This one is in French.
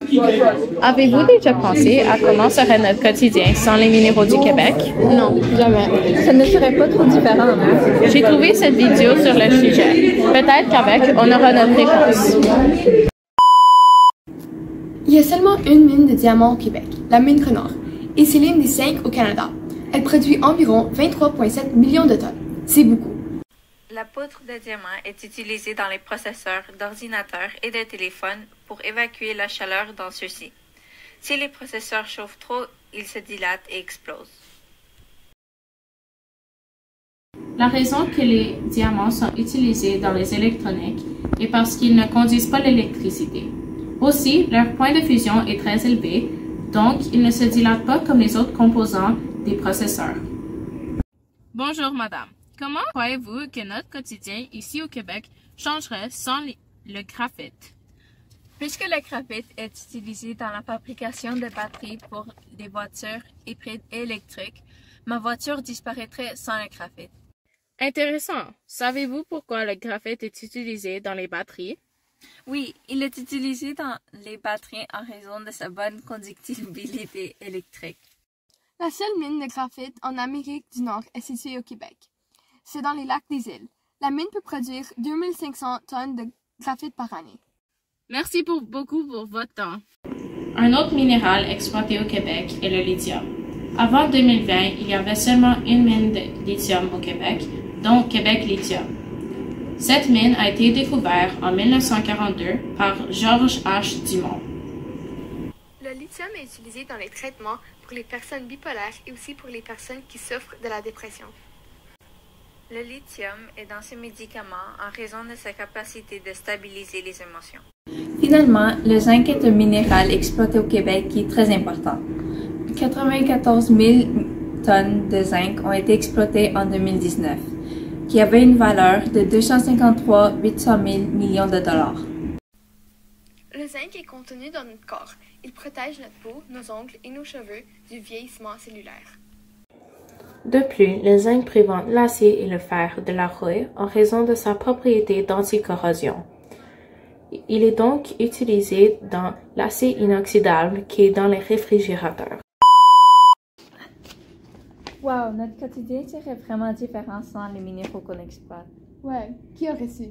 Avez-vous déjà pensé à comment serait notre quotidien sans les minéraux du Québec? Non, jamais. Ça ne serait pas trop différent, hein? J'ai trouvé cette vidéo sur le sujet. Peut-être qu'avec, on aura notre réponse. Il y a seulement une mine de diamants au Québec, la mine Renard, et c'est l'une des 5 au Canada. Elle produit environ 23,7 millions de tonnes. C'est beaucoup. La poudre de diamant est utilisée dans les processeurs d'ordinateurs et de téléphones pour évacuer la chaleur dans ceux-ci. Si les processeurs chauffent trop, ils se dilatent et explosent. La raison que les diamants sont utilisés dans les électroniques est parce qu'ils ne conduisent pas l'électricité. Aussi, leur point de fusion est très élevé, donc ils ne se dilatent pas comme les autres composants des processeurs. Bonjour madame, comment croyez-vous que notre quotidien ici au Québec changerait sans le graphite? Puisque le graphite est utilisé dans la fabrication de batteries pour des voitures hybrides électriques, ma voiture disparaîtrait sans le graphite. Intéressant. Savez-vous pourquoi le graphite est utilisé dans les batteries? Oui, il est utilisé dans les batteries en raison de sa bonne conductibilité électrique. La seule mine de graphite en Amérique du Nord est située au Québec. C'est dans les lacs des îles. La mine peut produire 2500 tonnes de graphite par année. Merci beaucoup pour votre temps. Un autre minéral exploité au Québec est le lithium. Avant 2020, il y avait seulement une mine de lithium au Québec, donc Québec Lithium. Cette mine a été découverte en 1942 par George H. Dumont. Le lithium est utilisé dans les traitements pour les personnes bipolaires et aussi pour les personnes qui souffrent de la dépression. Le lithium est dans ces médicaments en raison de sa capacité de stabiliser les émotions. Finalement, le zinc est un minéral exploité au Québec qui est très important. 94 000 tonnes de zinc ont été exploitées en 2019, qui avait une valeur de 253 800 000 millions de dollars. Le zinc est contenu dans notre corps. Il protège notre peau, nos ongles et nos cheveux du vieillissement cellulaire. De plus, le zinc prévient l'acier et le fer de la rouille en raison de sa propriété d'anticorrosion. Il est donc utilisé dans l'acier inoxydable qui est dans les réfrigérateurs. Wow, notre quotidien serait vraiment différent sans les minéraux qu'on exploite. Ouais, qui aurait su?